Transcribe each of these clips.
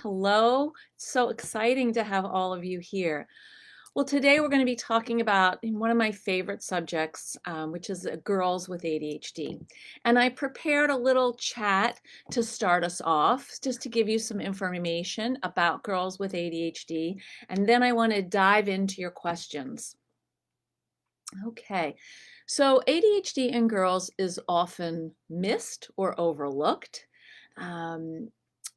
Hello. It's so exciting to have all of you here. Well, today we're going to be talking about one of my favorite subjects, which is girls with ADHD. And I prepared a little chat to start us off, just to give you some information about girls with ADHD. And then I want to dive into your questions. Okay, so ADHD in girls is often missed or overlooked. Um,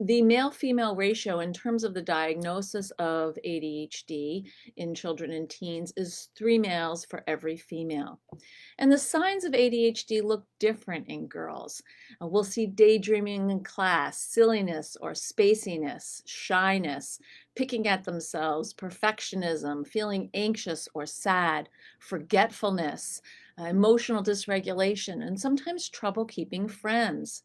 the male-female ratio in terms of the diagnosis of ADHD in children and teens is 3 males for every female. And the signs of ADHD look different in girls. We'll see daydreaming in class, silliness or spaciness, shyness, picking at themselves, perfectionism, feeling anxious or sad, forgetfulness, emotional dysregulation, and sometimes trouble keeping friends.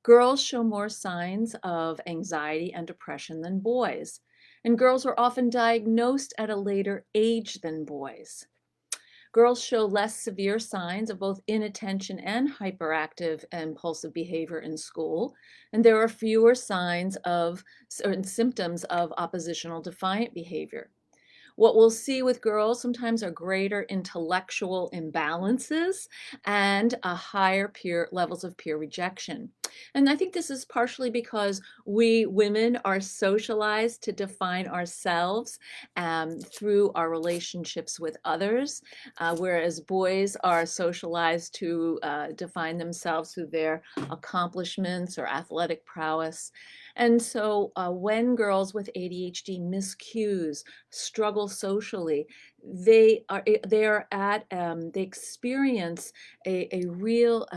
Girls show more signs of anxiety and depression than boys, and girls are often diagnosed at a later age than boys. Girls show less severe signs of both inattention and hyperactive and impulsive behavior in school, and there are fewer signs of certain symptoms of oppositional defiant behavior. What we'll see with girls sometimes are greater intellectual imbalances and higher peer levels of peer rejection. And I think this is partially because we women are socialized to define ourselves through our relationships with others, whereas boys are socialized to define themselves through their accomplishments or athletic prowess. And so when girls with ADHD miss cues, struggle socially, they experience a real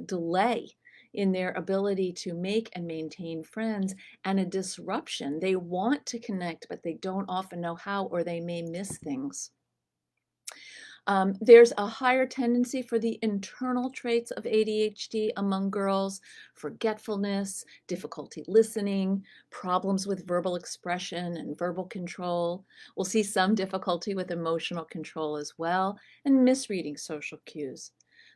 delay in their ability to make and maintain friends and a disruption. They want to connect, but they don't often know how, or they may miss things. There's a higher tendency for the internal traits of ADHD among girls: forgetfulness, difficulty listening, problems with verbal expression and verbal control. We'll see some difficulty with emotional control as well, and misreading social cues.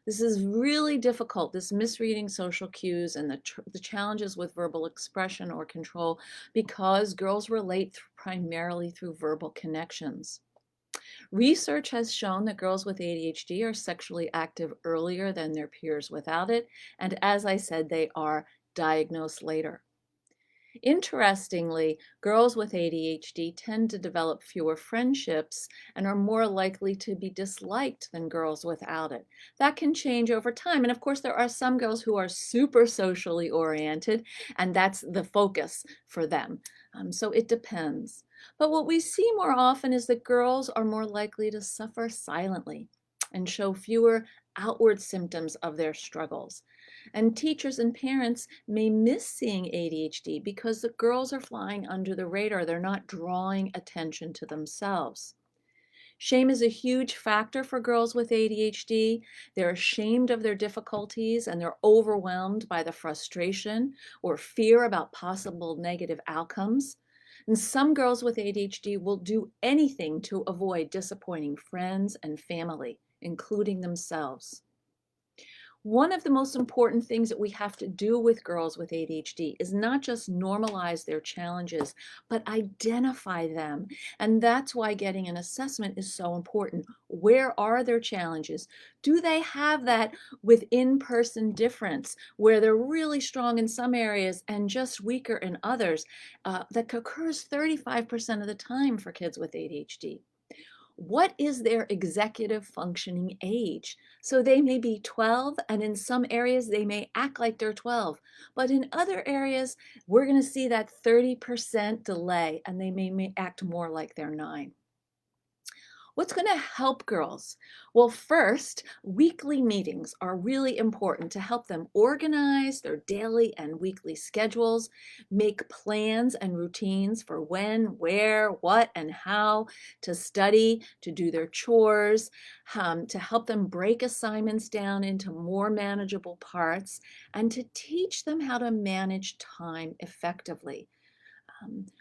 This is really difficult, this misreading social cues and the challenges with verbal expression or control, because girls relate primarily through verbal connections. Research has shown that girls with ADHD are sexually active earlier than their peers without it, and as I said, they are diagnosed later. Interestingly, girls with ADHD tend to develop fewer friendships and are more likely to be disliked than girls without it. That can change over time. And of course, there are some girls who are super socially oriented, and that's the focus for them. So it depends. But what we see more often is that girls are more likely to suffer silently and show fewer outward symptoms of their struggles. And teachers and parents may miss seeing ADHD because the girls are flying under the radar. They're not drawing attention to themselves. Shame is a huge factor for girls with ADHD. They're ashamed of their difficulties and they're overwhelmed by the frustration or fear about possible negative outcomes. And some girls with ADHD will do anything to avoid disappointing friends and family, including themselves. One of the most important things that we have to do with girls with ADHD is not just normalize their challenges, but identify them. And that's why getting an assessment is so important. Where are their challenges? Do they have that with in-person difference where they're really strong in some areas and just weaker in others? That occurs 35% of the time for kids with ADHD. What is their executive functioning age? So they may be 12, and in some areas they may act like they're 12, but in other areas we're going to see that 30% delay, and they may act more like they're 9. What's going to help girls? Well, first, weekly meetings are really important to help them organize their daily and weekly schedules, make plans and routines for when, where, what, and how to study, to do their chores, to help them break assignments down into more manageable parts, and to teach them how to manage time effectively.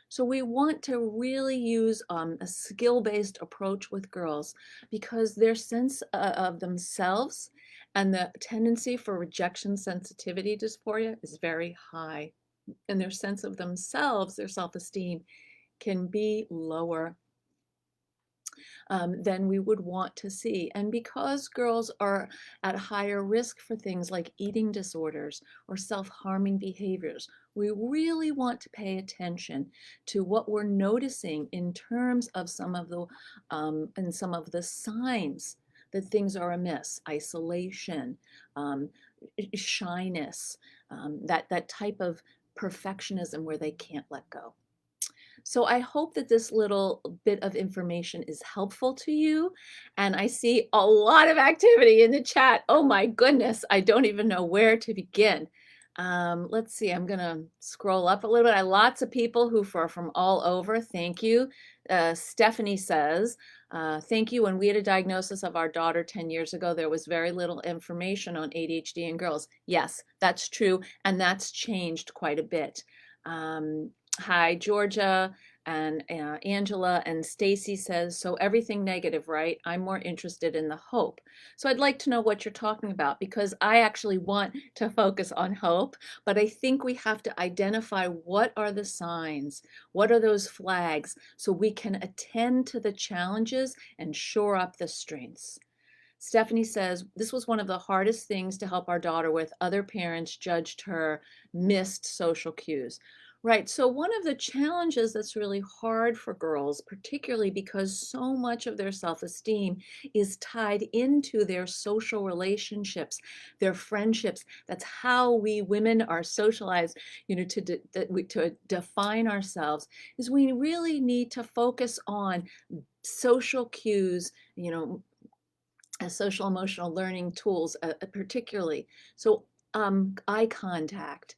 So we want to really use a skill-based approach with girls because their sense of themselves and the tendency for rejection sensitivity dysphoria is very high. and their sense of themselves, their self-esteem, can be lower than we would want to see. And because girls are at higher risk for things like eating disorders or self-harming behaviors, we really want to pay attention to what we're noticing in terms of some of the signs that things are amiss: isolation, um, shyness, that type of perfectionism where they can't let go. So I hope that this little bit of information is helpful to you. And I see a lot of activity in the chat. Oh my goodness, I don't even know where to begin. Let's see, I'm gonna scroll up a little bit. I lots of people who are from all over. Thank you. Stephanie says, thank you. When we had a diagnosis of our daughter 10 years ago, there was very little information on ADHD in girls. Yes, that's true. And that's changed quite a bit. Hi, Georgia and Angela and Stacy says, so everything negative, right? I'm more interested in the hope. So I'd like to know what you're talking about, because I actually want to focus on hope, but I think we have to identify what are the signs, what are those flags, so we can attend to the challenges and shore up the strengths. Stephanie says, this was one of the hardest things to help our daughter with. Other parents judged her, missed social cues. Right, so one of the challenges that's really hard for girls, particularly because so much of their self-esteem is tied into their social relationships, their friendships. That's how we women are socialized, to define ourselves, is we really need to focus on social cues, social emotional learning tools, particularly. So eye contact,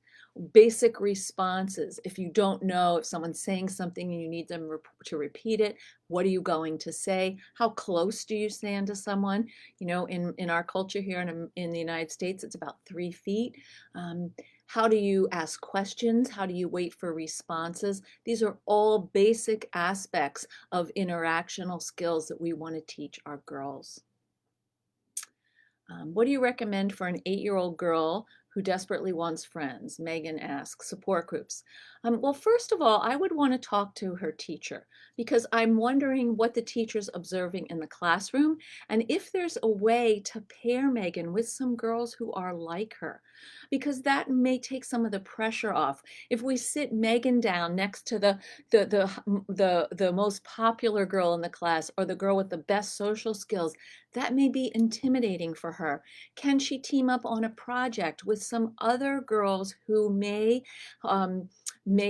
basic responses. If you don't know, if someone's saying something and you need them to repeat it, what are you going to say? How close do you stand to someone? In our culture here in the United States, it's about 3 feet. How do you ask questions? How do you wait for responses? These are all basic aspects of interactional skills that we want to teach our girls. What do you recommend for an 8-year-old girl who desperately wants friends? Megan asks. Support groups. Well, first of all, I would want to talk to her teacher, because I'm wondering what the teacher's observing in the classroom and if there's a way to pair Megan with some girls who are like her, because that may take some of the pressure off. If we sit Megan down next to the most popular girl in the class, or the girl with the best social skills, that may be intimidating for her. Can she team up on a project with some other girls who may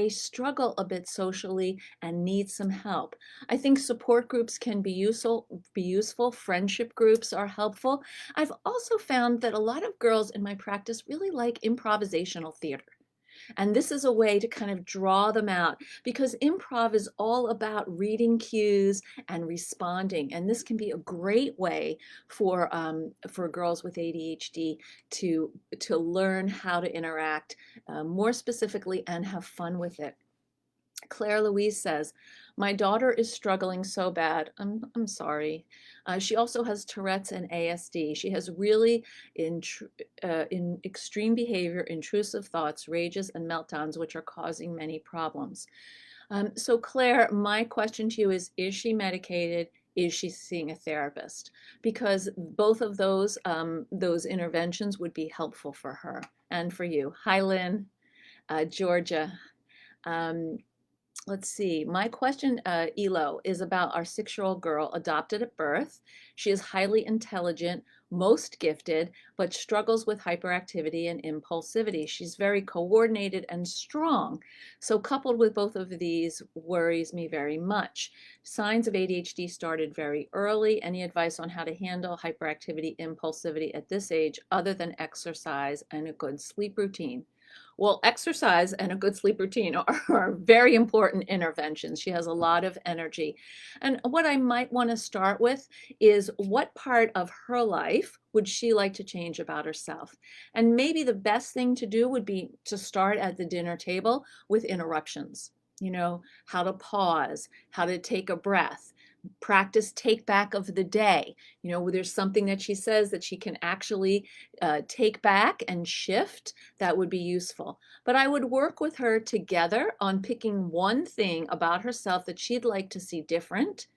struggle a bit socially and need some help? I think support groups can be useful. Friendship groups are helpful. I've also found that a lot of girls in my practice really like improvisational theater. And this is a way to kind of draw them out, because improv is all about reading cues and responding. And this can be a great way for girls with ADHD to learn how to interact more specifically and have fun with it. Claire Louise says, my daughter is struggling so bad. I'm sorry. She also has Tourette's and ASD. She has really in extreme behavior, intrusive thoughts, rages, and meltdowns, which are causing many problems. So Claire, my question to you is she medicated? Is she seeing a therapist? Because both of those interventions would be helpful for her and for you. Hi, Lynn, Georgia. Let's see. My question, Elo, is about our 6-year-old girl adopted at birth. She is highly intelligent, most gifted, but struggles with hyperactivity and impulsivity. She's very coordinated and strong. So coupled with both of these worries me very much. Signs of ADHD started very early. Any advice on how to handle hyperactivity, impulsivity at this age, other than exercise and a good sleep routine? Well, exercise and a good sleep routine are very important interventions. She has a lot of energy. And what I might want to start with is, what part of her life would she like to change about herself? And maybe the best thing to do would be to start at the dinner table with interruptions. How to pause, how to take a breath, Practice take back of the day. You know, there's something that she says that she can actually take back and shift. That would be useful. But I would work with her together on picking one thing about herself that she'd like to see different,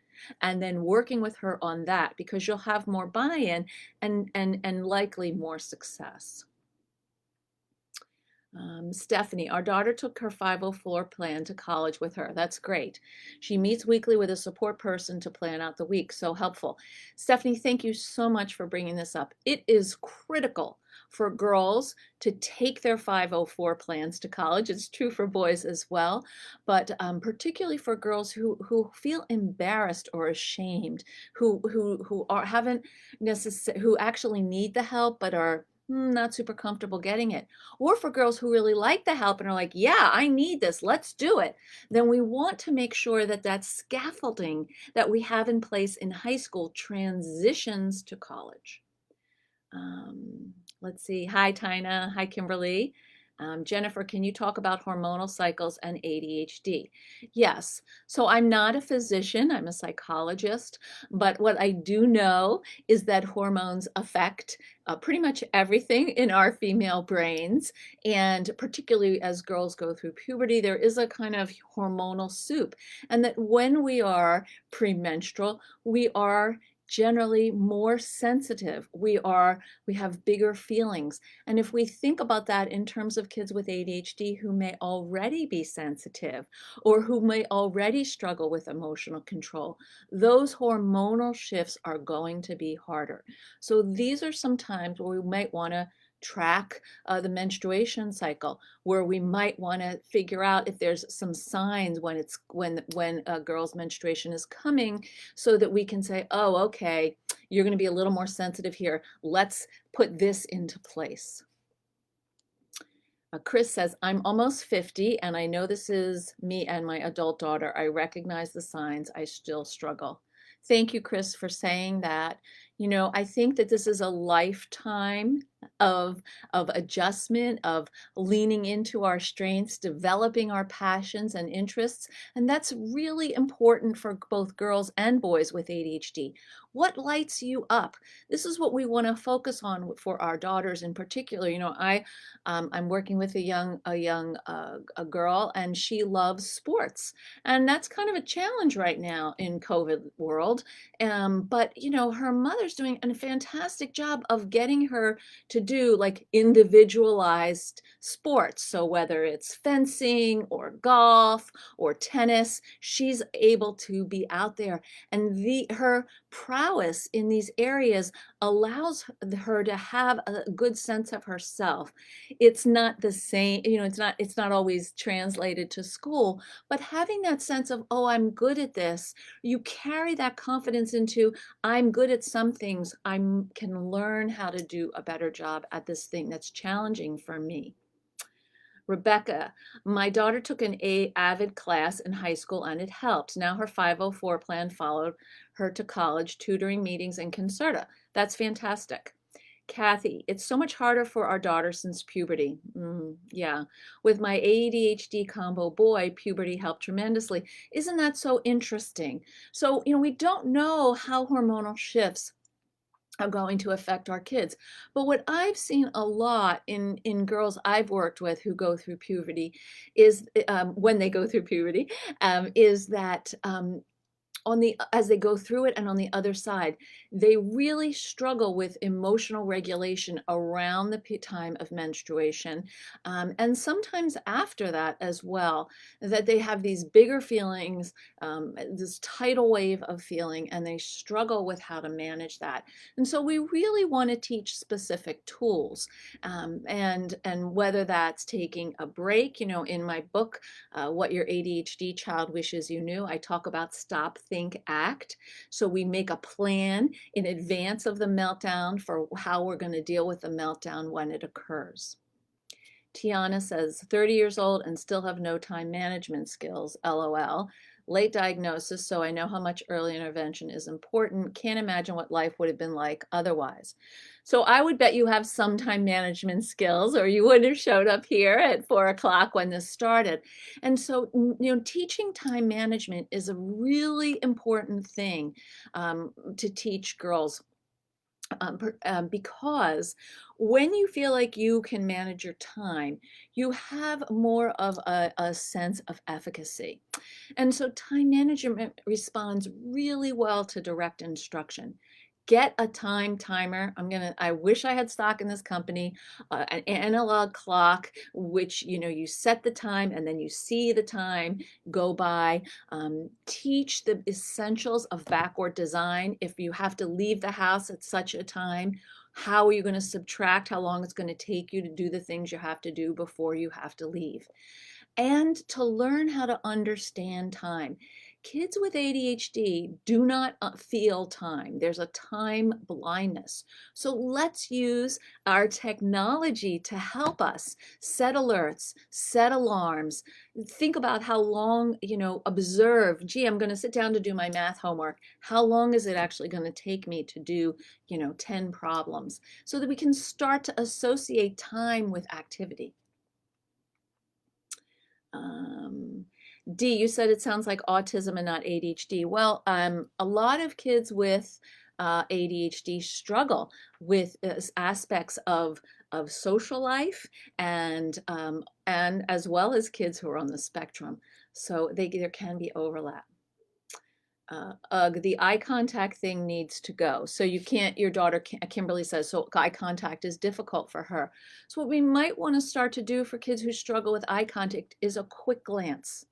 and then working with her on that, because you'll have more buy-in and likely more success. Stephanie, our daughter took her 504 plan to college with her. That's great. She meets weekly with a support person to plan out the week. So helpful. Stephanie, thank you so much for bringing this up. It is critical for girls to take their 504 plans to college. It's true for boys as well, but particularly for girls who feel embarrassed or ashamed, who haven't necessarily, who actually need the help but are not super comfortable getting it, or for girls who really like the help and are like, yeah, I need this, let's do it, then we want to make sure that that scaffolding that we have in place in high school transitions to college. Let's see. Hi, Tina. Hi, Kimberly. Jennifer, can you talk about hormonal cycles and ADHD? Yes. So I'm not a physician, I'm a psychologist, but what I do know is that hormones affect pretty much everything in our female brains. And particularly as girls go through puberty, there is a kind of hormonal soup. And that when we are premenstrual, we are generally more sensitive. We have bigger feelings. And if we think about that in terms of kids with ADHD who may already be sensitive or who may already struggle with emotional control, those hormonal shifts are going to be harder. So these are some times where we might want to track the menstruation cycle, where we might want to figure out if there's some signs when a girl's menstruation is coming, so that we can say, oh, okay, you're going to be a little more sensitive here. Let's put this into place. Chris says, I'm almost 50 and I know this is me and my adult daughter. I recognize the signs. I still struggle. Thank you, Chris, for saying that. You know, I think that this is a lifetime of adjustment, of leaning into our strengths, developing our passions and interests. And that's really important for both girls and boys with ADHD. What lights you up? This is what we want to focus on for our daughters in particular. You know, I'm working with a girl, and she loves sports, and that's kind of a challenge right now in COVID world. But you know, her mother's doing a fantastic job of getting her to do like individualized sports. So whether it's fencing or golf or tennis, she's able to be out there, and her prowess in these areas allows her to have a good sense of herself. It's not the same, you know, it's not always translated to school, but having that sense of, oh, I'm good at this, you carry that confidence into, I'm good at some things, I can learn how to do a better job at this thing that's challenging for me. Rebecca, my daughter took an AVID class in high school and it helped. Now her 504 plan followed her to college, tutoring, meetings, and Concerta. That's fantastic. Kathy, it's so much harder for our daughter since puberty. Yeah. With my ADHD combo boy, puberty helped tremendously. Isn't that so interesting? So, you know, we don't know how hormonal shifts are going to affect our kids. But what I've seen a lot in girls I've worked with who go through puberty is, when they go through puberty, is that as they go through it and on the other side, they really struggle with emotional regulation around the time of menstruation, and sometimes after that as well, that they have these bigger feelings, this tidal wave of feeling, and they struggle with how to manage that. And so we really want to teach specific tools, and whether that's taking a break. You know, in my book, What Your ADHD Child Wishes You Knew, I talk about stop, think, act. So we make a plan in advance of the meltdown for how we're going to deal with the meltdown when it occurs. Tiana says 30 years old and still have no time management skills, LOL. Late diagnosis, so I know how much early intervention is important. Can't imagine what life would have been like otherwise. So I would bet you have some time management skills, or you wouldn't have showed up here at 4 o'clock when this started. And so, teaching time management is a really important thing to teach girls. Because when you feel like you can manage your time, you have more of a sense of efficacy. And so time management responds really well to direct instruction. Get a time timer. I wish I had stock in this company, an analog clock, which, you set the time and then you see the time go by. Teach the essentials of backward design. If you have to leave the house at such a time, how are you going to subtract how long it's going to take you to do the things you have to do before you have to leave? And to learn how to understand time. Kids with ADHD do not feel time. There's a time blindness. So let's use our technology to help us set alerts, set alarms, think about how long, observe, gee, I'm going to sit down to do my math homework. How long is it actually going to take me to do, 10 problems? So that we can start to associate time with activity. D, you said it sounds like autism and not ADHD. Well, a lot of kids with ADHD struggle with aspects of social life and as well as kids who are on the spectrum. So there can be overlap. The eye contact thing needs to go. So you can't, your daughter, Kimberly says, so eye contact is difficult for her. So what we might want to start to do for kids who struggle with eye contact is a quick glance.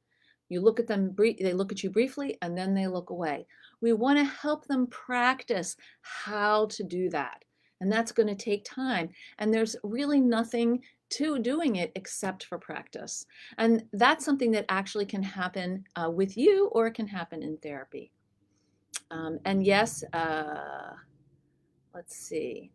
You look at them, they look at you briefly, and then they look away. We want to help them practice how to do that. And that's going to take time. And there's really nothing to doing it except for practice. And that's something that actually can happen with you, or it can happen in therapy. And yes, let's see.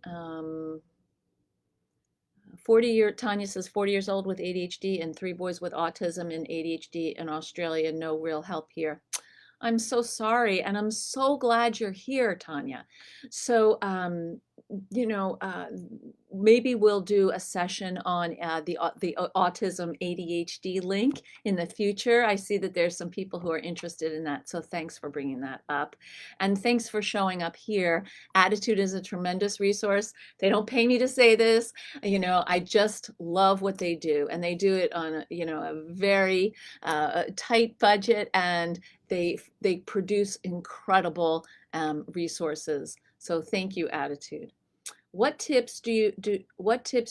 Tanya says 40 years old with ADHD and 3 boys with autism and ADHD in Australia, no real help here. I'm so sorry, and I'm so glad you're here, Tanya. So, maybe we'll do a session on the autism ADHD link in the future. I see that there's some people who are interested in that, so thanks for bringing that up. And thanks for showing up here. Adhd is a tremendous resource. They don't pay me to say this. I just love what they do, and they do it on a very tight budget, and they produce incredible resources. So thank you, Adhd. What tips do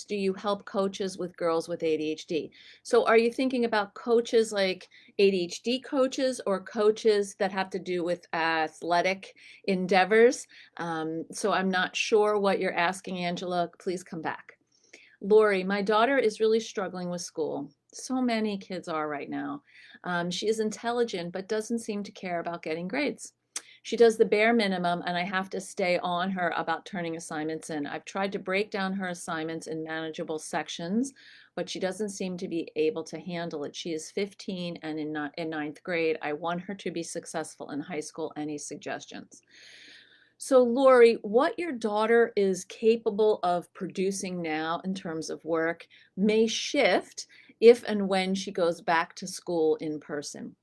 you help coaches with girls with ADHD? So are you thinking about coaches like ADHD coaches, or coaches that have to do with athletic endeavors? So I'm not sure what you're asking, Angela. Please come back. Lori, my daughter is really struggling with school. So many kids are right now. She is intelligent, but doesn't seem to care about getting grades. She does the bare minimum, and I have to stay on her about turning assignments in. I've tried to break down her assignments in manageable sections, but she doesn't seem to be able to handle it. She is 15 and in ninth grade. I want her to be successful in high school. Any suggestions? So Lori, what your daughter is capable of producing now in terms of work may shift if and when she goes back to school in person.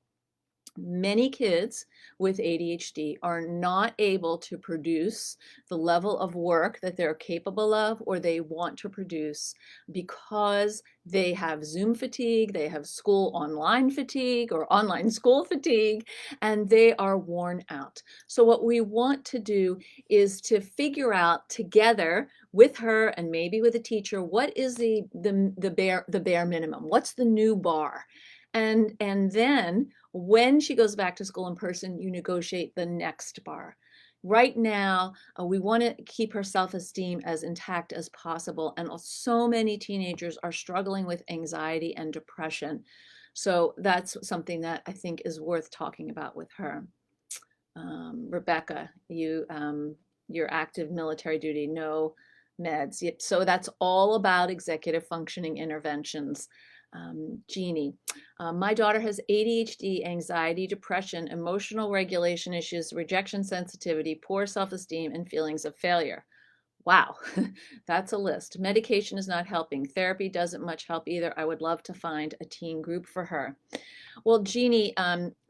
Many kids with ADHD are not able to produce the level of work that they're capable of or they want to produce because they have Zoom fatigue, they have school online fatigue or online school fatigue, and they are worn out. So what we want to do is to figure out together with her and maybe with a teacher, what is the bare minimum? What's the new bar? And then when she goes back to school in person, you negotiate the next bar. Right now, we want to keep her self-esteem as intact as possible. And so many teenagers are struggling with anxiety and depression. So that's something that I think is worth talking about with her. Rebecca, your active military duty, no meds. So that's all about executive functioning interventions. Jeannie, my daughter has ADHD, anxiety, depression, emotional regulation issues, rejection sensitivity, poor self-esteem, and feelings of failure. Wow, that's a list. Medication is not helping. Therapy doesn't much help either. I would love to find a teen group for her. Well, Jeannie,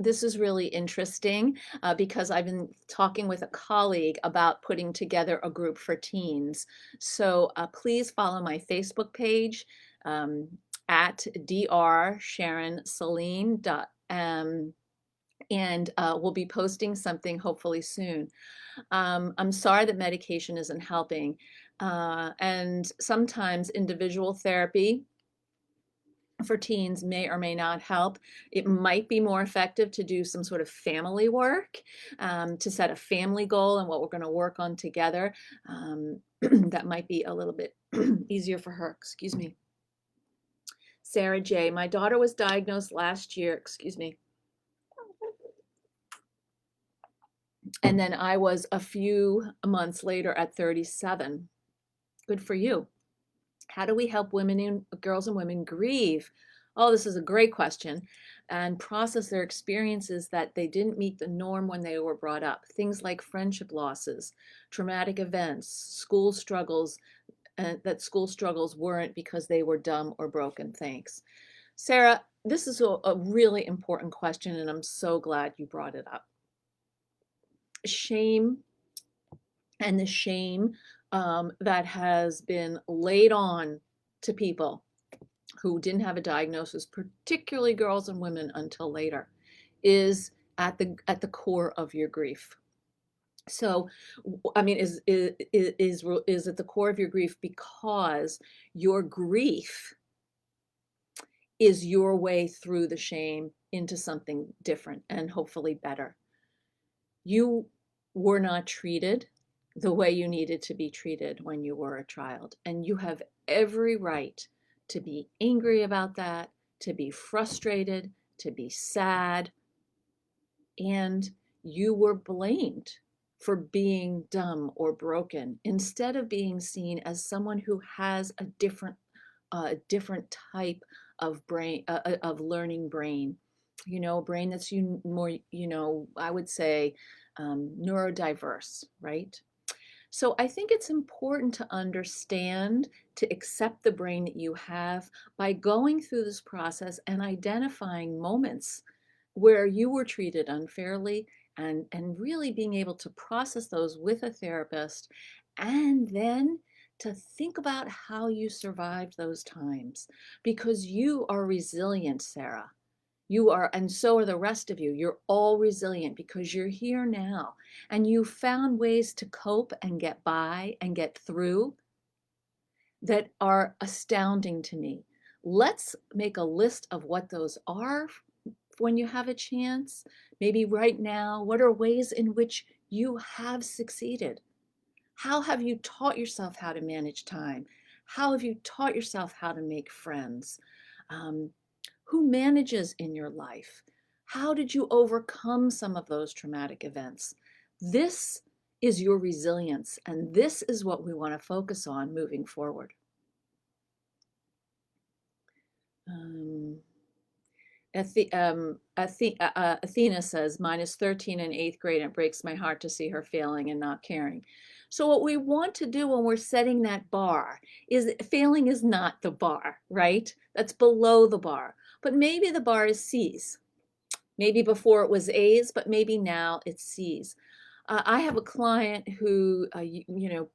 this is really interesting because I've been talking with a colleague about putting together a group for teens. So please follow my Facebook page at Dr. Sharon Saline. And we'll be posting something hopefully soon. I'm sorry that medication isn't helping. And sometimes individual therapy for teens may or may not help. It might be more effective to do some sort of family work, to set a family goal and what we're going to work on together. That might be a little bit easier for her. Excuse me. Sarah J. My daughter was diagnosed last year. Excuse me. And then I was a few months later at 37. Good for you. How do we help girls and women grieve? Oh, this is a great question. And process their experiences that they didn't meet the norm when they were brought up. Things like friendship losses, traumatic events, school struggles, that school struggles weren't because they were dumb or broken. Thanks. Sarah, this is a really important question, and I'm so glad you brought it up. Shame and the shame that has been laid on to people who didn't have a diagnosis, particularly girls and women until later, is at the core of your grief. So, I mean, is at the core of your grief because your grief is your way through the shame into something different and hopefully better. You were not treated the way you needed to be treated when you were a child, and you have every right to be angry about that, to be frustrated, to be sad, and you were blamed for being dumb or broken instead of being seen as someone who has a different type of brain, of learning brain, a brain that's more, I would say neurodiverse, right? So I think it's important to understand, to accept the brain that you have by going through this process and identifying moments where you were treated unfairly, and really being able to process those with a therapist, and then to think about how you survived those times, because you are resilient, Sarah. You are, and so are the rest of you. You're all resilient because you're here now and you found ways to cope and get by and get through that are astounding to me. Let's make a list of what those are when you have a chance. Maybe right now, what are ways in which you have succeeded? How have you taught yourself how to manage time? How have you taught yourself how to make friends? Who manages in your life? How did you overcome some of those traumatic events? This is your resilience, and this is what we want to focus on moving forward. Athena says, mine is 13 in 8th grade, and it breaks my heart to see her failing and not caring. So what we want to do when we're setting that bar is, failing is not the bar, right? That's below the bar. But maybe the bar is C's. Maybe before it was A's, but maybe now it's C's. I have a client who,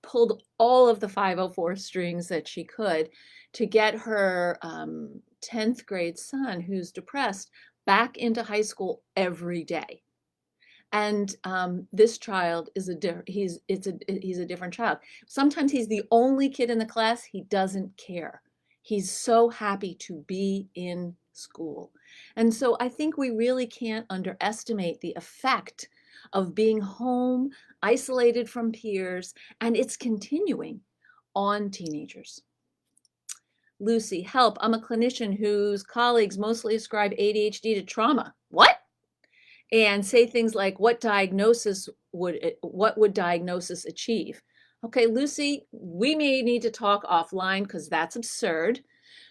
pulled all of the 504 strings that she could to get her 10th grade son, who's depressed, back into high school every day. And this child is he's a different child. Sometimes he's the only kid in the class. He doesn't care. He's so happy to be in school. And so I think we really can't underestimate the effect of being home, isolated from peers, and it's continuing on teenagers. Lucy, help. I'm a clinician whose colleagues mostly ascribe ADHD to trauma. What? And say things like, what would diagnosis achieve? Okay, Lucy, we may need to talk offline because that's absurd.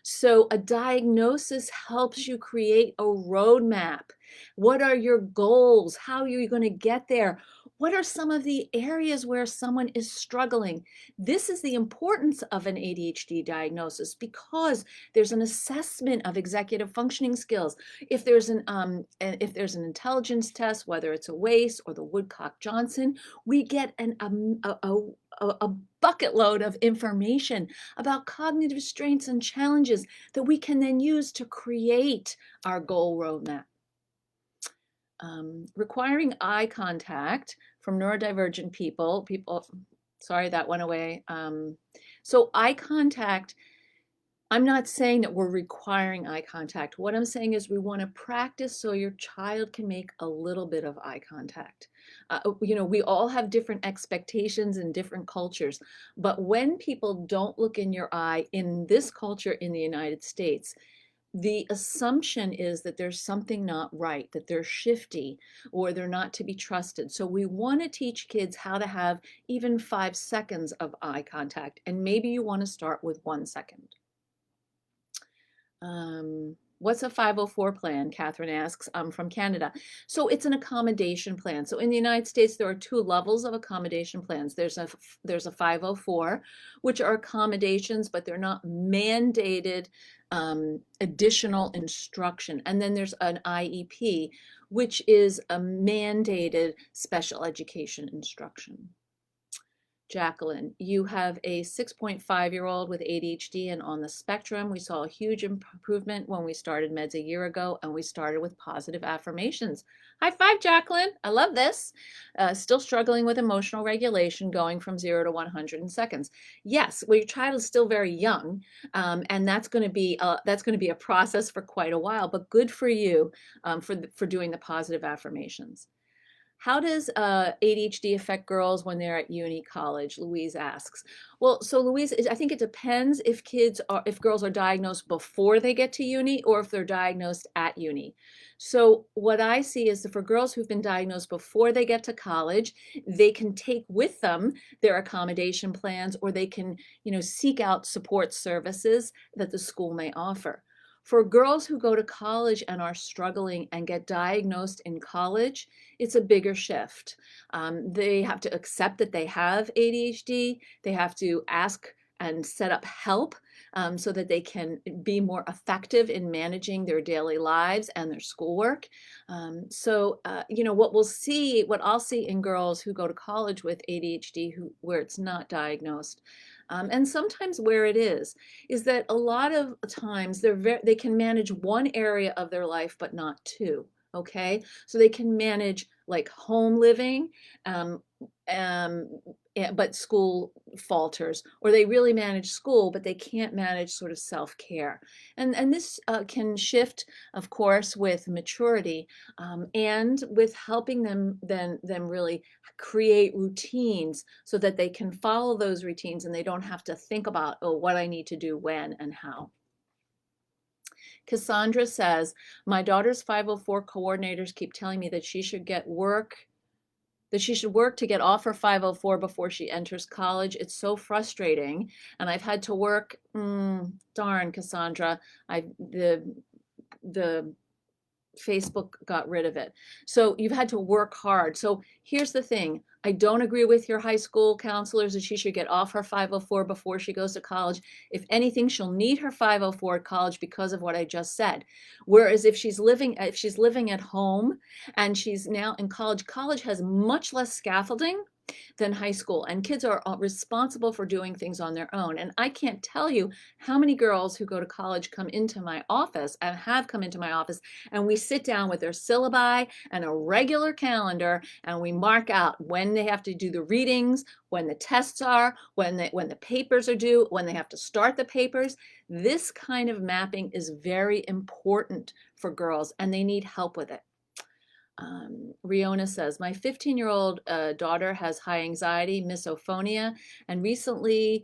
So a diagnosis helps you create a roadmap. What are your goals? How are you going to get there? What are some of the areas where someone is struggling? This is the importance of an ADHD diagnosis because there's an assessment of executive functioning skills. If there's an intelligence test, whether it's a WACE or the Woodcock-Johnson, we get a bucket load of information about cognitive strengths and challenges that we can then use to create our goal roadmap. Requiring eye contact from neurodivergent people, sorry, that went away. So eye contact, I'm not saying that we're requiring eye contact. What I'm saying is we want to practice so your child can make a little bit of eye contact. We all have different expectations in different cultures, but when people don't look in your eye in this culture in the United States, the assumption is that there's something not right, that they're shifty or they're not to be trusted. So we want to teach kids how to have even 5 seconds of eye contact, and maybe you want to start with 1 second. What's a 504 plan? Catherine asks. From Canada. So it's an accommodation plan. So in the United States, there are 2 levels of accommodation plans. There's a 504, which are accommodations, but they're not mandated additional instruction. And then there's an IEP, which is a mandated special education instruction. Jacqueline, you have a 6.5-year-old with ADHD and on the spectrum. We saw a huge improvement when we started meds a year ago, and we started with positive affirmations. High five, Jacqueline. I love this. Still struggling with emotional regulation, going from 0 to 100 in seconds. Yes, well, your child is still very young, and that's going to be a process for quite a while. But good for you for doing the positive affirmations. How does ADHD affect girls when they're at uni college? Louise asks. Well, so Louise, I think it depends if girls are diagnosed before they get to uni or if they're diagnosed at uni. So what I see is that for girls who've been diagnosed before they get to college, they can take with them their accommodation plans, or they can, seek out support services that the school may offer. For girls who go to college and are struggling and get diagnosed in college, it's a bigger shift. They have to accept that they have ADHD. They have to ask and set up help so that they can be more effective in managing their daily lives and their schoolwork. What I'll see in girls who go to college with ADHD where it's not diagnosed, and sometimes where it is that a lot of times they can manage one area of their life, but not 2. Okay, so they can manage like home living, but school falters, or they really manage school, but they can't manage sort of self-care. And this can shift, of course, with maturity, and with helping them really create routines so that they can follow those routines and they don't have to think about, oh, what I need to do when and how. Cassandra says, my daughter's 504 coordinators keep telling me that she should work to get off her 504 before she enters college. It's so frustrating. And I've had to work, darn, Cassandra, the Facebook got rid of it. So you've had to work hard. So here's the thing. I don't agree with your high school counselors that she should get off her 504 before she goes to college. If anything, she'll need her 504 at college because of what I just said. Whereas if she's living at home and she's now in college, college has much less scaffolding than high school, and kids are responsible for doing things on their own. And I can't tell you how many girls who go to college come into my office and have come into my office, and we sit down with their syllabi and a regular calendar, and we mark out when they have to do the readings, when the tests are, when the papers are due, when they have to start the papers. This kind of mapping is very important for girls, and they need help with it. Riona says, my 15-year-old daughter has high anxiety, misophonia, and recently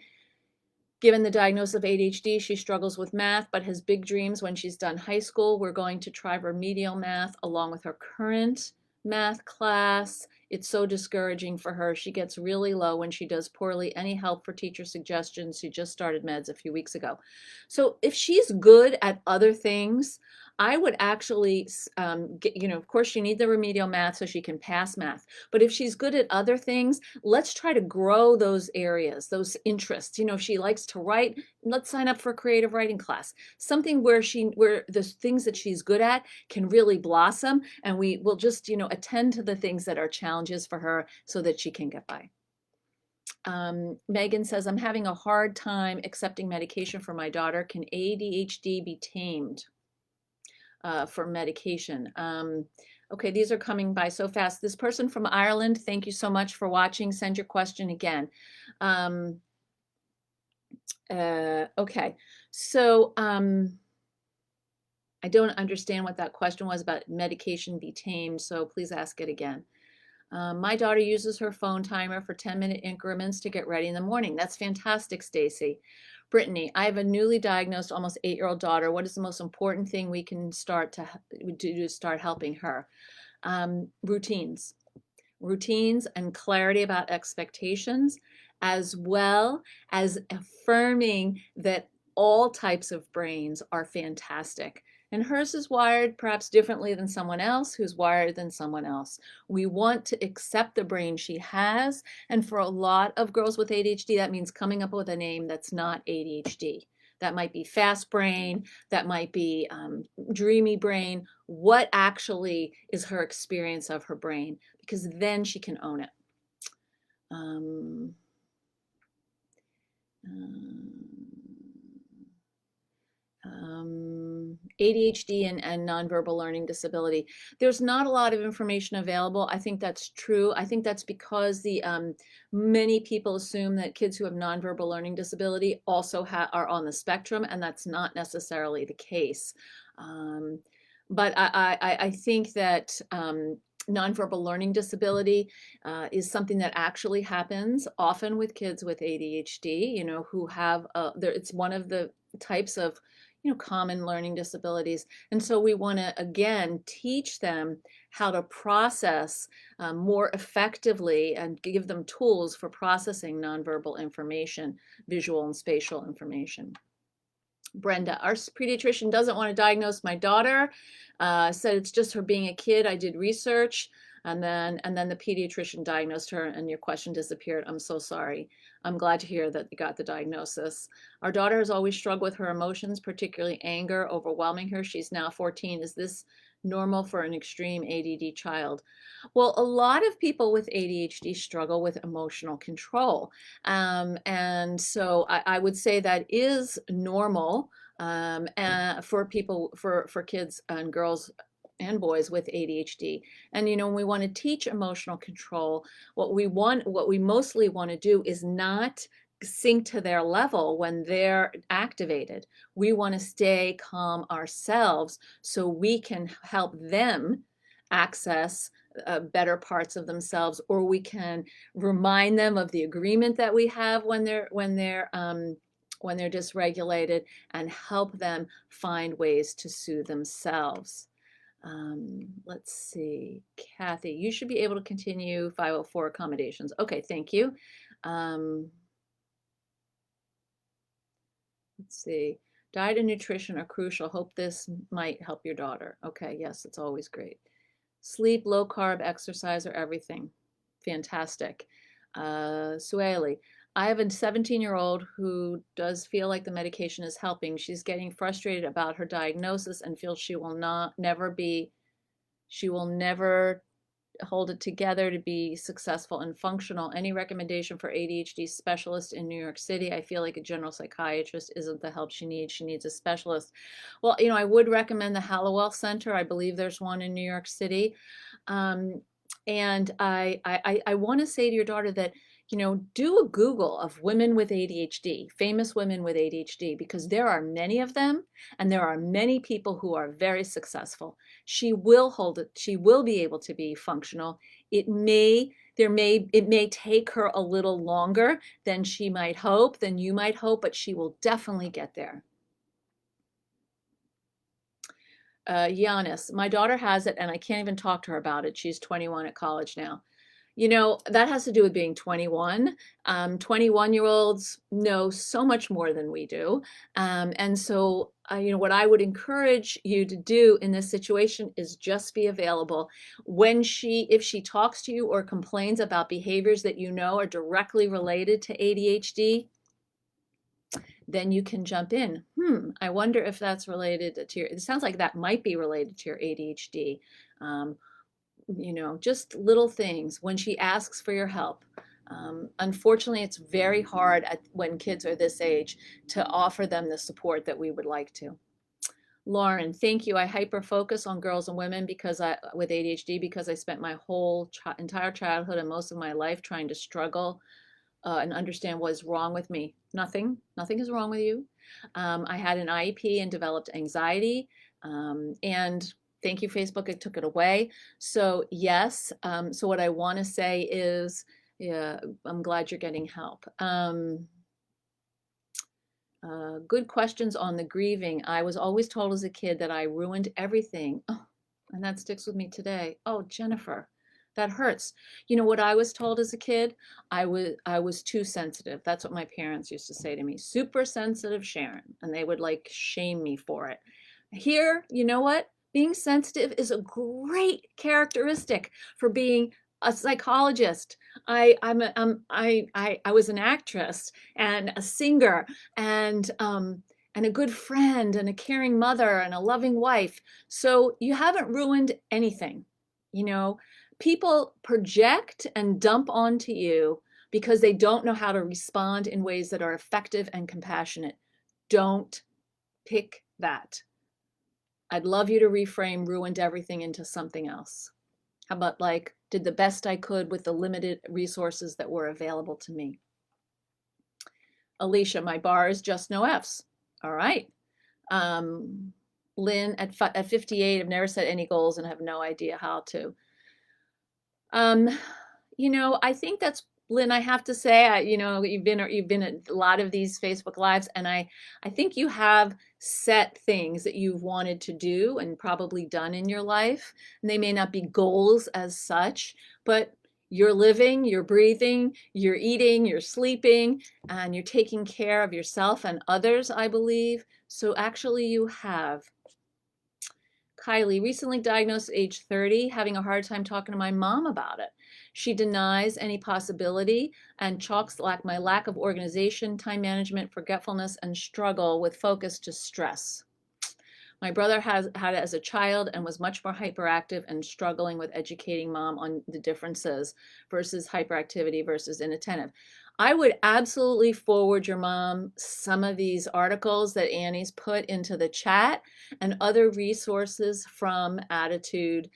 given the diagnosis of ADHD, she struggles with math, but has big dreams when she's done high school. We're going to try remedial math along with her current Math class, it's so discouraging for her. She gets really low when she does poorly. Any help for teacher suggestions? She just started meds a few weeks ago. So if she's good at other things, I would actually, of course, you need the remedial math so she can pass math. But if she's good at other things, let's try to grow those areas, those interests. If she likes to write, let's sign up for a creative writing class. Something where the things that she's good at can really blossom, and we will just, attend to the things that are challenges for her so that she can get by. Megan says, I'm having a hard time accepting medication for my daughter. Can ADHD be tamed for medication? Okay, these are coming by so fast. This person from Ireland, thank you so much for watching. Send your question again. Okay, so I don't understand what that question was about medication be tamed, so please ask it again. My daughter uses her phone timer for 10-minute increments to get ready in the morning. That's fantastic, Stacy. Brittany, I have a newly diagnosed, almost 8-year-old daughter. What is the most important thing we can start to do to start helping her? Routines. Routines and clarity about expectations, as well as affirming that all types of brains are fantastic. And hers is wired perhaps differently than someone else who's wired than someone else. We want to accept the brain she has. And for a lot of girls with ADHD, that means coming up with a name that's not ADHD. That might be fast brain, that might be dreamy brain. What actually is her experience of her brain? Because then she can own it. ADHD and nonverbal learning disability. There's not a lot of information available. I think that's true. I think that's because many people assume that kids who have nonverbal learning disability also are on the spectrum, and that's not necessarily the case. But I think that nonverbal learning disability is something that actually happens often with kids with ADHD, who have, it's one of the types of common learning disabilities. And so we want to, again, teach them how to process more effectively and give them tools for processing nonverbal information, visual and spatial information. Brenda, our pediatrician doesn't want to diagnose my daughter. Said it's just her being a kid. I did research, and then the pediatrician diagnosed her, and your question disappeared. I'm so sorry. I'm glad to hear that you got the diagnosis. Our daughter has always struggled with her emotions, particularly anger, overwhelming her. She's now 14. Is this normal for an extreme ADD child? Well, a lot of people with ADHD struggle with emotional control. And so I would say that is normal for people, for kids and girls and boys with ADHD. And when we want to teach emotional control, what we mostly want to do is not sink to their level when they're activated. We want to stay calm ourselves so we can help them access better parts of themselves, or we can remind them of the agreement that we have when they're dysregulated, and help them find ways to soothe themselves. Let's see, Kathy, you should be able to continue 504 accommodations. Okay, thank you. Let's see, diet and nutrition are crucial. Hope this might help your daughter. Okay, yes, it's always great. Sleep, low carb, exercise are everything. Fantastic. Sueli, I have a 17-year-old who does feel like the medication is helping. She's getting frustrated about her diagnosis and feels she will never hold it together to be successful and functional. Any recommendation for ADHD specialist in New York City? I feel like a general psychiatrist isn't the help she needs. She needs a specialist. Well, I would recommend the Hallowell Center. I believe there's one in New York City. And I want to say to your daughter that, do a Google of women with ADHD, famous women with ADHD, because there are many of them, and there are many people who are very successful. She will hold it. She will be able to be functional. It may take her a little longer than you might hope, but she will definitely get there. Giannis, my daughter has it and I can't even talk to her about it. She's 21 at college now. You know, that has to do with being 21. 21-year-olds know so much more than we do. And so, you know, what I would encourage you to do in this situation is just be available. If she talks to you or complains about behaviors that you know are directly related to ADHD, then you can jump in. I wonder if that's related to it sounds like that might be related to your ADHD. Um, you know, just little things when she asks for your help. Unfortunately, it's very hard when kids are this age to offer them the support that we would like to. Lauren, thank you. I hyper focus on girls and women with ADHD because I spent my whole entire childhood and most of my life trying to struggle and understand what is wrong with me. Nothing is wrong with you. I had an IEP and developed anxiety. And thank you, Facebook, it took it away. So yes, so what I want to say is, yeah, I'm glad you're getting help. Good questions on the grieving. I was always told as a kid that I ruined everything. Oh, and that sticks with me today. Oh, Jennifer, that hurts. You know what I was told as a kid? I was too sensitive. That's what my parents used to say to me. Super sensitive Sharon. And they would like shame me for it. Here, you know what? Being sensitive is a great characteristic for being a psychologist. I was an actress and a singer and a good friend and a caring mother and a loving wife. So you haven't ruined anything. You know, people project and dump onto you because they don't know how to respond in ways that are effective and compassionate. Don't pick that. I'd love you to reframe ruined everything into something else. How about like, did the best I could with the limited resources that were available to me? Alicia, my bar is just no Fs. All right. Lynn, at 58, I've never set any goals and have no idea how to. You know, I think that's, Lynn, I have to say, you know, you've been at a lot of these Facebook Lives, and I think you have set things that you've wanted to do and probably done in your life. And they may not be goals as such, but you're living, you're breathing, you're eating, you're sleeping, and you're taking care of yourself and others, I believe. So actually you have. Kylie, recently diagnosed at age 30, having a hard time talking to my mom about it. She denies any possibility and chalks my lack of organization, time management, forgetfulness, and struggle with focus to stress. My brother had it as a child and was much more hyperactive and struggling with educating mom on the differences versus hyperactivity versus inattentive. I would absolutely forward your mom some of these articles that Annie's put into the chat and other resources from Adhd,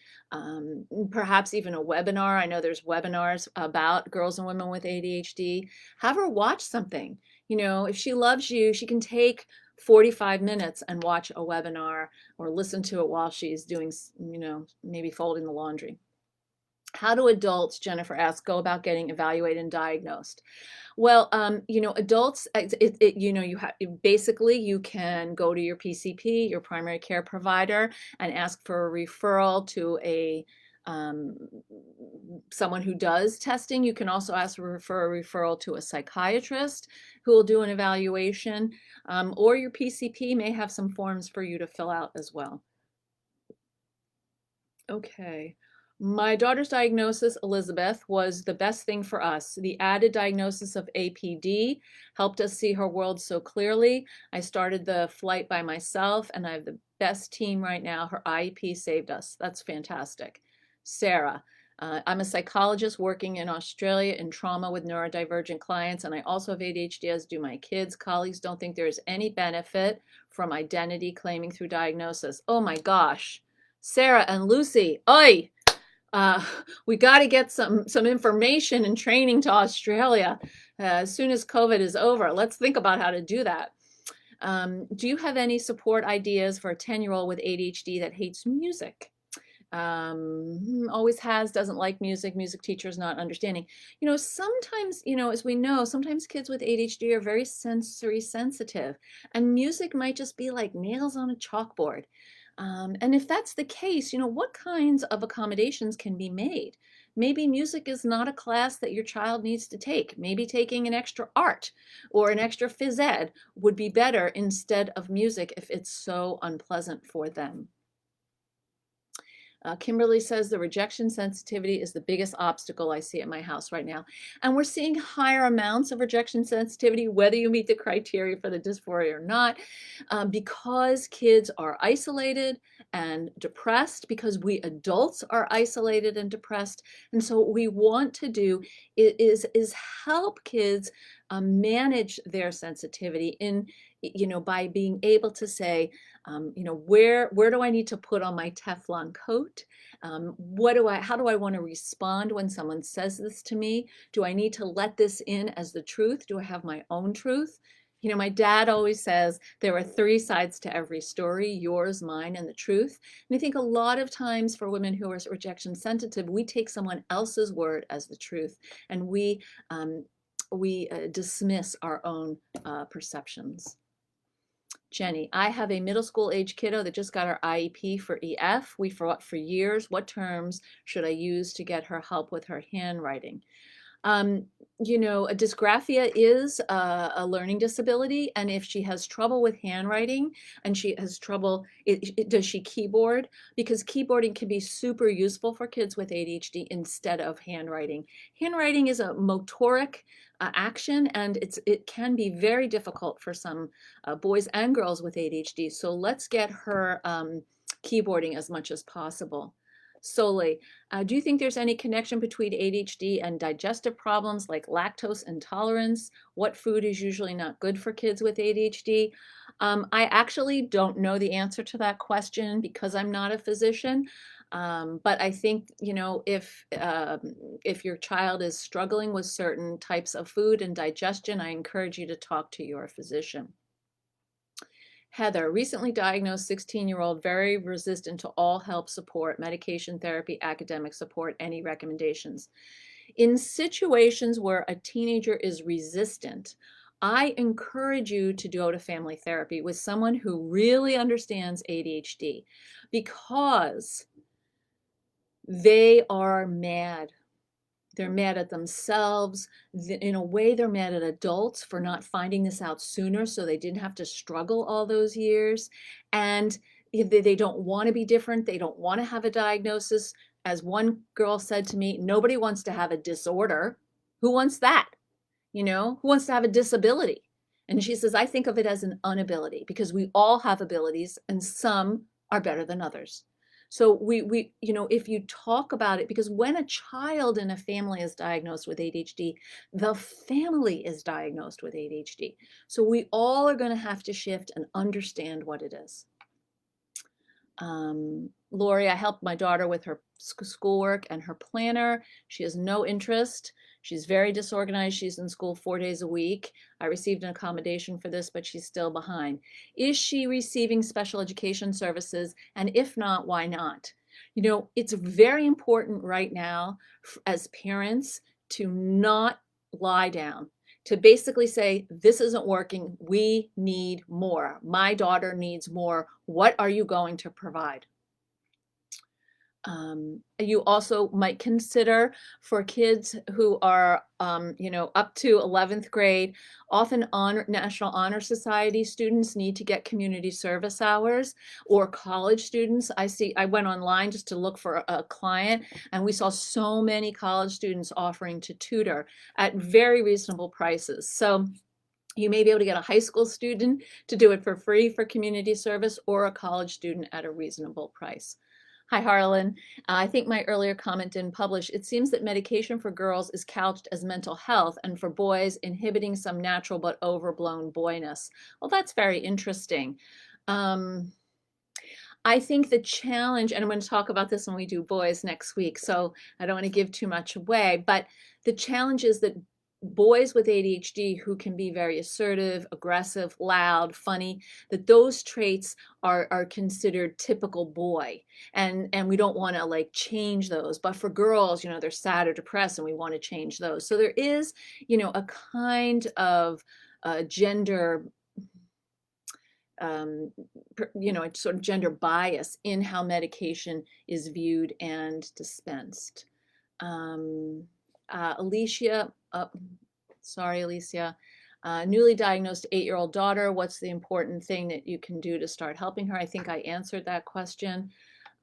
perhaps even a webinar. I know there's webinars about girls and women with ADHD. Have her watch something. You know, if she loves you, she can take 45 minutes and watch a webinar or listen to it while she's doing, you know, maybe folding the laundry. How do adults, Jennifer asks, go about getting evaluated and diagnosed? Well, you know, adults, you know, basically you can go to your PCP, your primary care provider, and ask for a referral to someone who does testing. You can also ask for a referral to a psychiatrist who will do an evaluation, or your PCP may have some forms for you to fill out as well. Okay. My daughter's diagnosis, Elizabeth, was the best thing for us. The added diagnosis of APD helped us see her world so clearly. I started the flight by myself, and I have the best team right now. Her IEP saved us. That's fantastic. Sarah, I'm a psychologist working in Australia in trauma with neurodivergent clients, and I also have ADHD, as do my kids. Colleagues don't think there is any benefit from identity claiming through diagnosis. Oh my gosh. Sarah and Lucy, oi! We got to get some information and training to Australia as soon as COVID is over. Let's think about how to do that. Do you have any support ideas for a 10-year-old with ADHD that hates music? Always has, doesn't like music, music teachers not understanding. You know, sometimes, you know, as we know, sometimes kids with ADHD are very sensory sensitive, and music might just be like nails on a chalkboard. And if that's the case, what kinds of accommodations can be made? Maybe music is not a class that your child needs to take. Maybe taking an extra art or an extra phys ed would be better instead of music if it's so unpleasant for them. Kimberly says the rejection sensitivity is the biggest obstacle I see at my house right now. And we're seeing higher amounts of rejection sensitivity, whether you meet the criteria for the dysphoria or not, because kids are isolated and depressed, because we adults are isolated and depressed. And so what we want to do is help kids manage their sensitivity by being able to say, where do I need to put on my Teflon coat? How do I want to respond when someone says this to me? Do I need to let this in as the truth? Do I have my own truth? My dad always says there are three sides to every story: yours, mine, and the truth. And I think a lot of times for women who are rejection sensitive, we take someone else's word as the truth, and we dismiss our own perceptions. Jenny, I have a middle school age kiddo that just got her IEP for EF. We fought for years. What terms should I use to get her help with her handwriting? A dysgraphia is a learning disability, and if she has trouble with handwriting and she has trouble, does she keyboard? Because keyboarding can be super useful for kids with ADHD instead of handwriting. Handwriting is a motoric action, and it can be very difficult for some boys and girls with ADHD. So let's get her keyboarding as much as possible. Solely. Do you think there's any connection between ADHD and digestive problems like lactose intolerance? What food is usually not good for kids with ADHD? I actually don't know the answer to that question because I'm not a physician. But I think, if your child is struggling with certain types of food and digestion, I encourage you to talk to your physician. Heather, recently diagnosed 16-year-old, very resistant to all help support, medication therapy, academic support. Any recommendations? In situations where a teenager is resistant, I encourage you to go to family therapy with someone who really understands ADHD, because they are mad. They're mad at themselves. In a way, they're mad at adults for not finding this out sooner so they didn't have to struggle all those years. And they don't want to be different. They don't want to have a diagnosis. As one girl said to me, nobody wants to have a disorder. Who wants that? Who wants to have a disability? And she says, I think of it as an inability, because we all have abilities and some are better than others. So if you talk about it, because when a child in a family is diagnosed with ADHD, the family is diagnosed with ADHD. So we all are going to have to shift and understand what it is. Lori, I helped my daughter with her schoolwork and her planner. She has no interest. She's very disorganized. She's in school 4 days a week. I received an accommodation for this, but she's still behind. Is she receiving special education services? And if not, why not? It's very important right now as parents to not lie down, to basically say, this isn't working. We need more. My daughter needs more. What are you going to provide? You also might consider, for kids who are, up to 11th grade, often National Honor Society students need to get community service hours, or college students. I went online just to look for a client, and we saw so many college students offering to tutor at very reasonable prices. So you may be able to get a high school student to do it for free for community service, or a college student at a reasonable price. Hi, Harlan. I think my earlier comment didn't publish. It seems that medication for girls is couched as mental health, and for boys, inhibiting some natural but overblown boyness. Well, that's very interesting. I think the challenge, and I'm going to talk about this when we do boys next week, so I don't want to give too much away, but the challenge is that boys with ADHD who can be very assertive, aggressive, loud, funny, that those traits are considered typical boy, and we don't want to change those. But for girls, they're sad or depressed, and we want to change those. So there is, a kind of gender sort of gender bias in how medication is viewed and dispensed. Alicia, sorry, Alicia. Newly diagnosed 8-year-old daughter, what's the important thing that you can do to start helping her? I think I answered that question.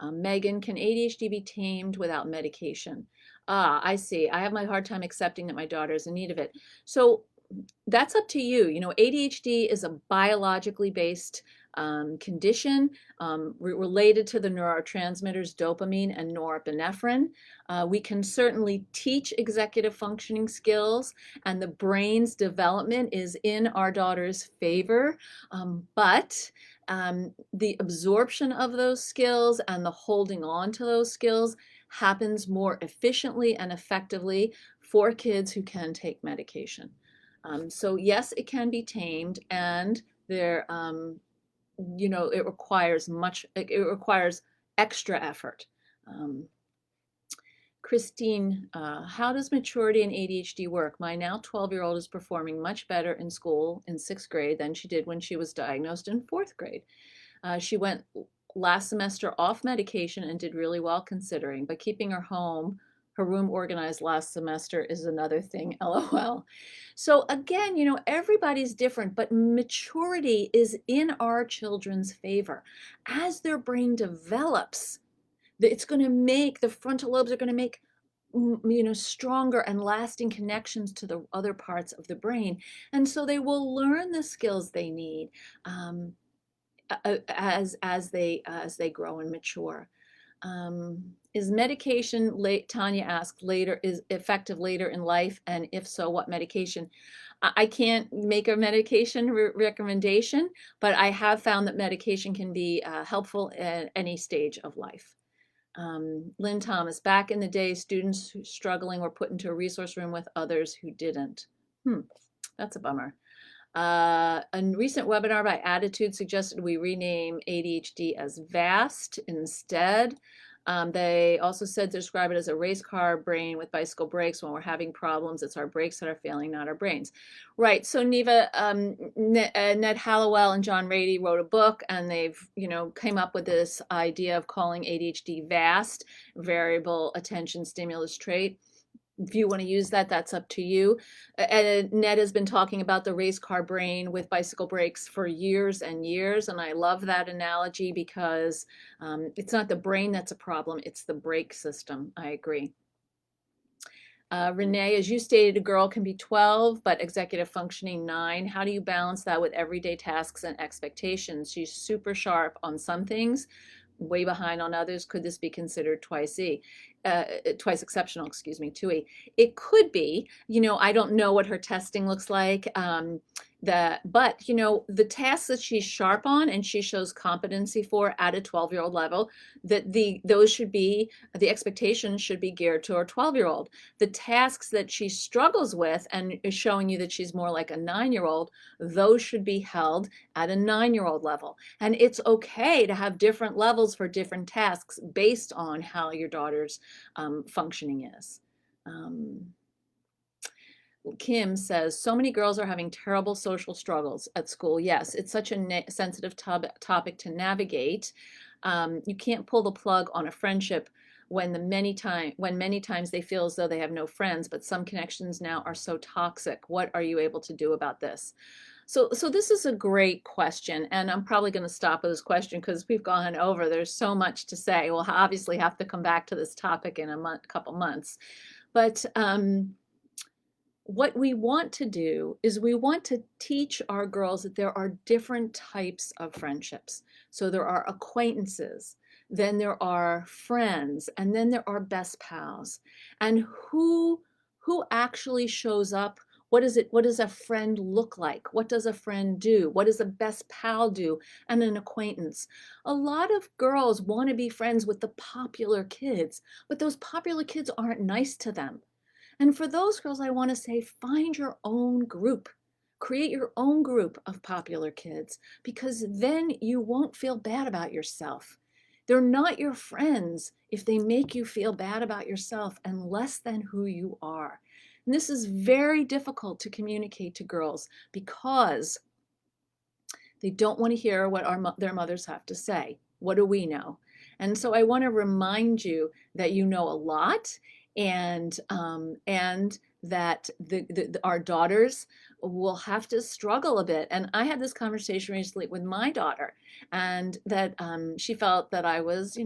Megan, can ADHD be tamed without medication? I see. I have my hard time accepting that my daughter is in need of it. So that's up to you. ADHD is a biologically based condition related to the neurotransmitters dopamine and norepinephrine. We can certainly teach executive functioning skills, and the brain's development is in our daughter's favor, but the absorption of those skills and the holding on to those skills happens more efficiently and effectively for kids who can take medication. So yes, it can be tamed, and there, it requires extra effort. Christine, how does maturity and ADHD work? My now 12-year-old is performing much better in school in 6th grade than she did when she was diagnosed in 4th grade. She went last semester off medication and did really well considering, but keeping her room organized last semester is another thing, LOL. So again, everybody's different, but maturity is in our children's favor. As their brain develops, it's going to make, the frontal lobes are going to make stronger and lasting connections to the other parts of the brain. And so they will learn the skills they need as they grow and mature. Is medication, Tanya asked, is effective later in life? And if so, what medication? I can't make a medication recommendation, but I have found that medication can be helpful at any stage of life. Lynn Thomas, back in the day, students who struggling were put into a resource room with others who didn't. That's a bummer. A recent webinar by Attitude suggested we rename ADHD as VAST instead. They also said to describe it as a race car brain with bicycle brakes. When we're having problems, it's our brakes that are failing, not our brains. Right. So Neva, Ned Hallowell and John Rady wrote a book, and they've, came up with this idea of calling ADHD VAST, variable attention stimulus trait. If you want to use that, that's up to you. Ned has been talking about the race car brain with bicycle brakes for years and years, and I love that analogy because it's not the brain that's a problem, it's the brake system. I agree. Renee, as you stated, a girl can be 12, but executive functioning 9. How do you balance that with everyday tasks and expectations? She's super sharp on some things, way behind on others. Could this be considered twice exceptional, 2E? It could be. I don't know what her testing looks like. But the tasks that she's sharp on and she shows competency for at a 12-year-old level, that the expectations should be geared to her 12-year-old. The tasks that she struggles with and is showing you that she's more like a 9-year-old, those should be held at a 9-year-old level. And it's okay to have different levels for different tasks based on how your daughter's functioning is. Kim says, so many girls are having terrible social struggles at school. Yes, it's such a sensitive topic to navigate. You can't pull the plug on a friendship when many times they feel as though they have no friends, but some connections now are so toxic. What are you able to do about this? So this is a great question, and I'm probably going to stop with this question because we've gone over. There's so much to say. We'll obviously have to come back to this topic in a couple months. But what we want to do is we want to teach our girls that there are different types of friendships. So there are acquaintances, then there are friends, and then there are best pals. And who actually shows up? What does a friend look like? What does a friend do? What does a best pal do? And an acquaintance. A lot of girls want to be friends with the popular kids, but those popular kids aren't nice to them. And for those girls, I want to say, find your own group. Create your own group of popular kids, because then you won't feel bad about yourself. They're not your friends if they make you feel bad about yourself and less than who you are. And this is very difficult to communicate to girls because They don't want to hear what their mothers have to say. What do we know? And so I want to remind you that you know a lot, and that our daughters will have to struggle a bit. And I had this conversation recently with my daughter, and that she felt that I was,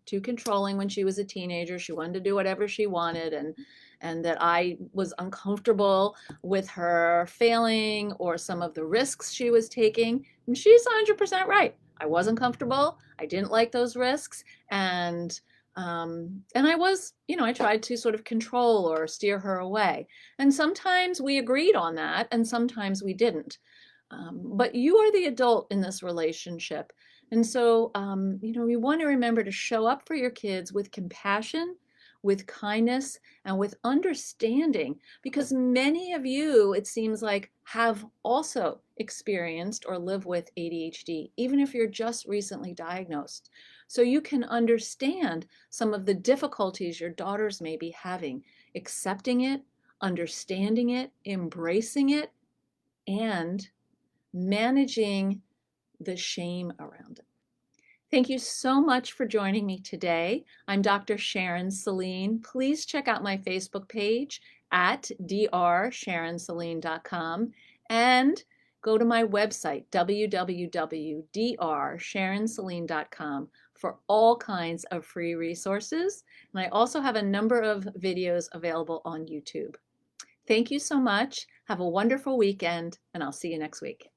too controlling when she was a teenager. She wanted to do whatever she wanted, and that I was uncomfortable with her failing or some of the risks she was taking. And she's 100% right. I wasn't comfortable. I didn't like those risks. And I was, I tried to sort of control or steer her away. And sometimes we agreed on that, and sometimes we didn't. But you are the adult in this relationship. And so, you want to remember to show up for your kids with compassion, with kindness, and with understanding, because many of you, it seems like, have also experienced or live with ADHD, even if you're just recently diagnosed. So you can understand some of the difficulties your daughters may be having, accepting it, understanding it, embracing it, and managing the shame around it. Thank you so much for joining me today. I'm Dr. Sharon Saline. Please check out my Facebook page at drsharonsaline.com and go to my website, www.drsharonsaline.com, for all kinds of free resources. And I also have a number of videos available on YouTube. Thank you so much. Have a wonderful weekend, and I'll see you next week.